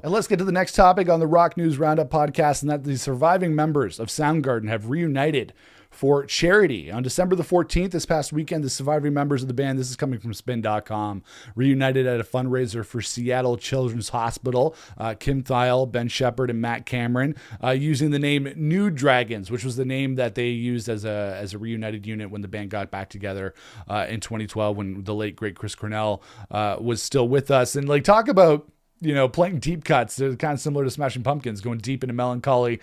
And let's get to the next topic on the Rock News Roundup podcast, and that the surviving members of Soundgarden have reunited for charity. On December the 14th, this past weekend, the surviving members of the band, this is coming from spin.com, reunited at a fundraiser for Seattle Children's Hospital. Kim Thile, Ben Shepherd, and Matt Cameron, using the name New Dragons, which was the name that they used as a reunited unit when the band got back together in 2012, when the late, great Chris Cornell was still with us. And like, talk about, you know, playing deep cuts. They're kind of similar to Smashing Pumpkins, going deep into Melancholy.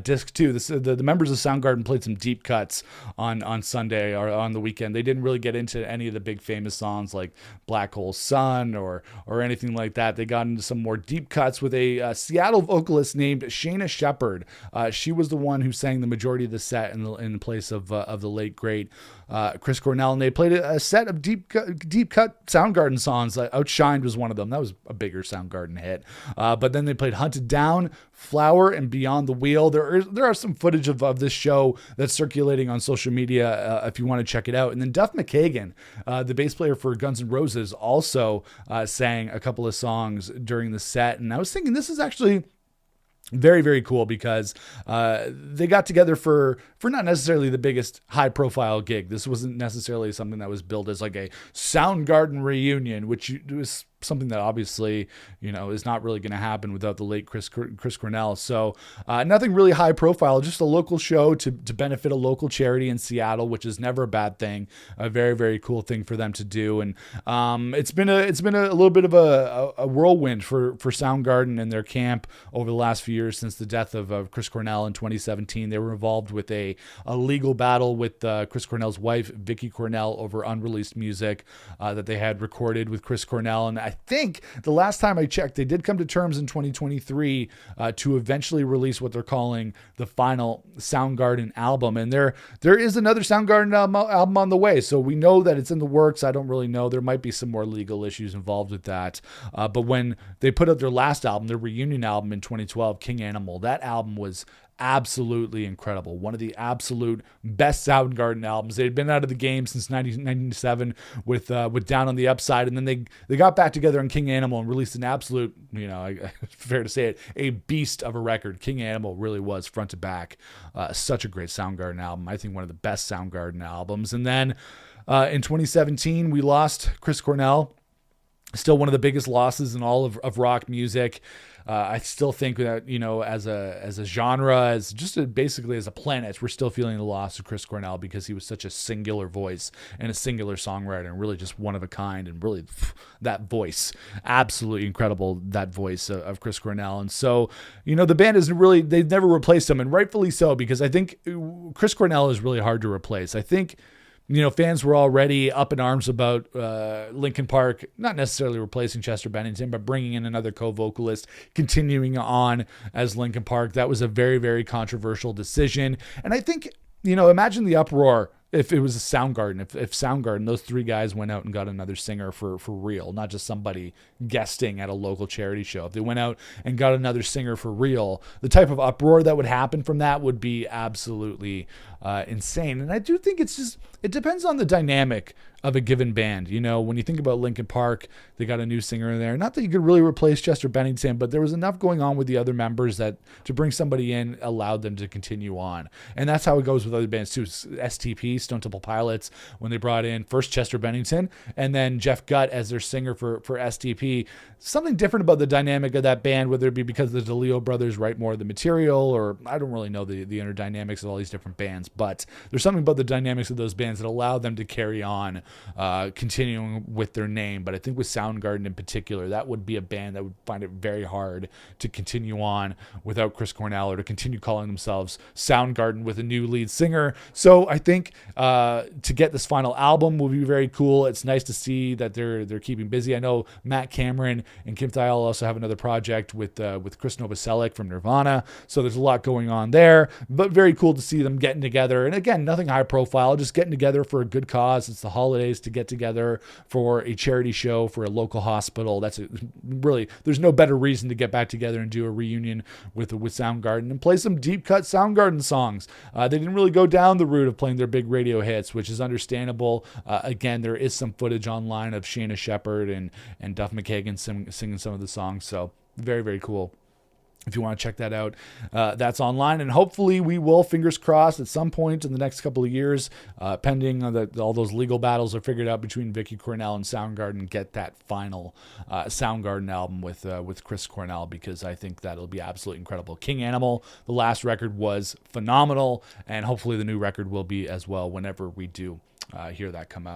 Disc 2. The members of Soundgarden played some deep cuts on Sunday or on the weekend. They didn't really get into any of the big famous songs like Black Hole Sun or anything like that. They got into some more deep cuts with a Seattle vocalist named Shayna Shepherd. She was the one who sang the majority of the set in place of the late, great Chris Cornell, and they played a set of deep cut Soundgarden songs. Outshined was one of them. That was a bigger Soundgarden hit. But then they played Hunted Down, Flower, and Beyond the Wheel. There are some footage of this show that's circulating on social media if you want to check it out. And then Duff McKagan, the bass player for Guns N' Roses, also sang a couple of songs during the set. And I was thinking, this is actually very, very cool, because they got together for not necessarily the biggest high profile gig. This wasn't necessarily something that was billed as like a Soundgarden reunion, which was something that obviously, you know, is not really going to happen without the late Chris Cornell. So nothing really high profile, just a local show to benefit a local charity in Seattle, which is never a bad thing. A very, very cool thing for them to do. And it's been a little bit of a whirlwind for Soundgarden and their camp over the last few years since the death of Chris Cornell in 2017. They were involved with a legal battle with Chris Cornell's wife, Vicky Cornell, over unreleased music that they had recorded with Chris Cornell. And I think the last time I checked, they did come to terms in 2023 to eventually release what they're calling the final Soundgarden album. And there is another Soundgarden album on the way. So we know that it's in the works. I don't really know. There might be some more legal issues involved with that. But when they put out their last album, their reunion album in 2012, King Animal, that album was absolutely incredible. One of the absolute best Soundgarden albums. They had been out of the game since 1997 with Down on the Upside, and then they got back together on King Animal and released an absolute, you know, fair to say it, a beast of a record. King Animal really was front to back such a great Soundgarden album. I think one of the best Soundgarden albums. And then in 2017, we lost Chris Cornell. Still one of the biggest losses in all of rock music. I still think that, you know, as a genre, as just basically as a planet, we're still feeling the loss of Chris Cornell, because he was such a singular voice and a singular songwriter, and really just one of a kind. And really, that voice, absolutely incredible, that voice of Chris Cornell. And so, you know, the band isn't really, they've never replaced him, and rightfully so, because I think Chris Cornell is really hard to replace. I think, you know, fans were already up in arms about Linkin Park, not necessarily replacing Chester Bennington, but bringing in another co-vocalist, continuing on as Linkin Park. That was a very, very controversial decision. And I think, you know, imagine the uproar if it was a Soundgarden, if Soundgarden, those three guys went out and got another singer for real, not just somebody guesting at a local charity show. If they went out and got another singer for real, the type of uproar that would happen from that would be absolutely insane. And I do think it depends on the dynamic of a given band. You know, when you think about Linkin Park, they got a new singer in there. Not that you could really replace Chester Bennington, but there was enough going on with the other members that to bring somebody in allowed them to continue on. And that's how it goes with other bands too. STP, Stone Temple Pilots, when they brought in first Chester Bennington and then Jeff Gutt as their singer for STP. Something different about the dynamic of that band, whether it be because the DeLeo brothers write more of the material, or I don't really know the inner dynamics of all these different bands, but there's something about the dynamics of those bands that allow them to carry on, continuing with their name. But I think with Soundgarden in particular, that would be a band that would find it very hard to continue on without Chris Cornell, or to continue calling themselves Soundgarden with a new lead singer. So I think to get this final album will be very cool. It's nice to see that they're keeping busy. I know Matt Cameron and Kim Thile also have another project with Chris Novoselic from Nirvana. So there's a lot going on there, but very cool to see them getting together. And again, nothing high profile, just getting together for a good cause. It's the holidays, to get together for a charity show for a local hospital. Really, there's no better reason to get back together and do a reunion with Soundgarden and play some deep cut Soundgarden songs. They didn't really go down the route of playing their big radio hits, which is understandable. Again, there is some footage online of Shayna Shepherd and Duff McKagan singing some of the songs. So very, very cool. If you want to check that out, that's online. And hopefully we will, fingers crossed, at some point in the next couple of years, pending on all those legal battles are figured out between Vicky Cornell and Soundgarden, get that final Soundgarden album with Chris Cornell, because I think that'll be absolutely incredible. King Animal, the last record, was phenomenal, and hopefully the new record will be as well whenever we do hear that come out.